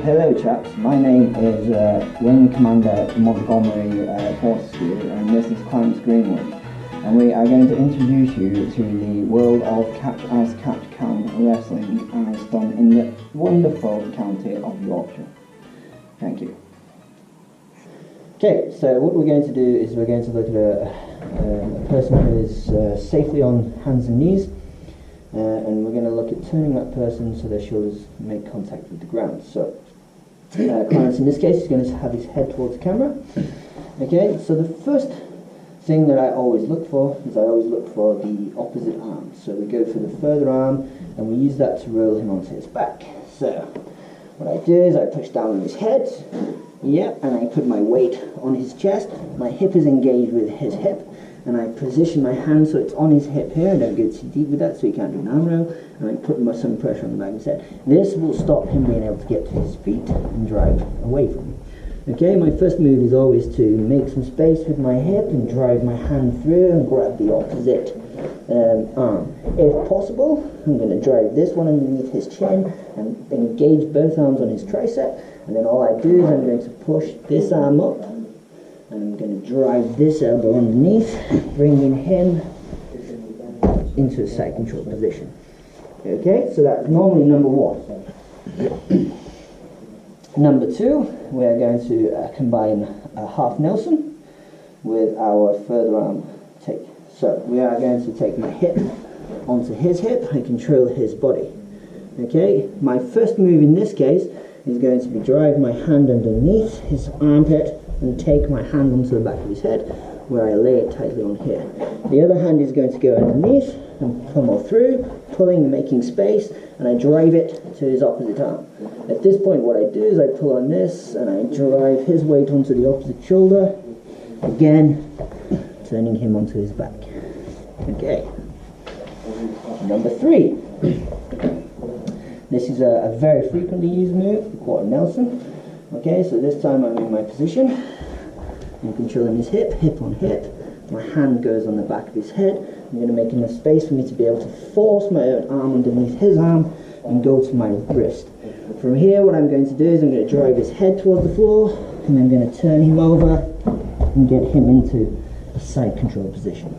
Hello chaps, my name is Wing Commander Montgomery Fortescue, and this is Clarence Greenwood, and we are going to introduce you to the world of catch as catch can wrestling as done in the wonderful county of Yorkshire. Thank you. Okay, so what we're going to do is we're going to look at a person who is safely on hands and knees, and we're going to look at turning that person so their shoulders make contact with the ground. So Clarence in this case is going to have his head towards the camera. Okay, so the first thing that I always look for is I always look for the opposite arm. So we go for the further arm and we use that to roll him onto his back. So what I do is I push down on his head, and I put my weight on his chest. My hip is engaged with his hip, and I position my hand so it's on his hip here. I don't go too deep with that so he can't do an arm roll, and I put some pressure on the back of his head. This will stop him being able to get to his feet and drive away from me. Okay, my first move is always to make some space with my hip and drive my hand through and grab the opposite arm. If possible, I'm going to drive this one underneath his chin and engage both arms on his tricep, and then all I do is I'm going to push this arm up and I'm going to drive this elbow underneath, bringing him into a side control position. Okay, so that's normally number one. Number two, we are going to combine a half Nelson with our further arm take. So we are going to take my hip onto his hip and control his body. Okay, my first move in this case is going to be drive my hand underneath his armpit and take my hand onto the back of his head where I lay it tightly on here. The other hand is going to go underneath and pummel through, pulling and making space, and I drive it to his opposite arm. At this point what I do is I pull on this and I drive his weight onto the opposite shoulder, again turning him onto his back. Okay. Number three. This is a very frequently used move, the quarter Nelson. Okay, so this time I'm in my position. I'm controlling his hip, hip on hip. My hand goes on the back of his head. I'm going to make enough space for me to be able to force my own arm underneath his arm and go to my wrist. From here, what I'm going to do is I'm going to drive his head toward the floor, and I'm going to turn him over and get him into a side control position.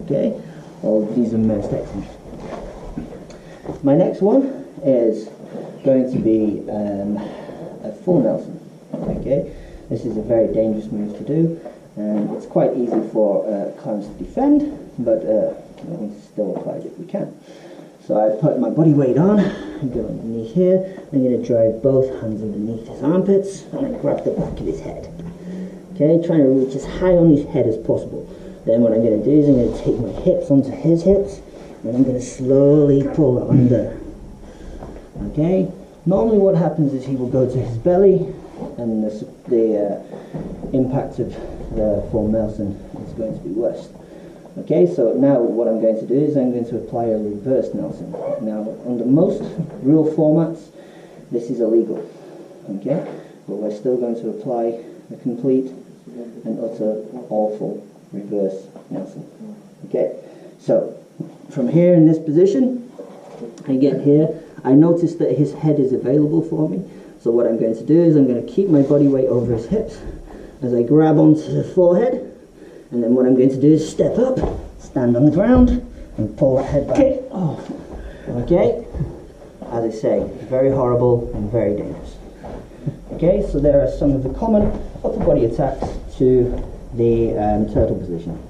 Okay, all of these are most excellent. My next one is going to be a full Nelson. Okay, this is a very dangerous move to do, and it's quite easy for Clarence to defend, but we need to still apply it if we can. So I put my body weight on, and go underneath here. I'm going to drive both hands underneath his armpits, and I grab the back of his head. Okay, trying to reach as high on his head as possible. Then what I'm going to do is I'm going to take my hips onto his hips, and I'm going to slowly pull under. Okay, normally what happens is he will go to his belly, and the impact of the full Nelson is going to be worse. Okay, so now what I'm going to do is I'm going to apply a reverse Nelson. Now, under most rule formats, this is illegal. Okay, but we're still going to apply a complete and utter awful reverse Nelson. Okay, so from here in this position, I get here, I notice that his head is available for me. So what I'm going to do is I'm going to keep my body weight over his hips as I grab onto the forehead, and then what I'm going to do is step up, stand on the ground, and pull that head back. Okay, as I say, very horrible and very dangerous. Okay, so there are some of the common upper body attacks to the turtle position.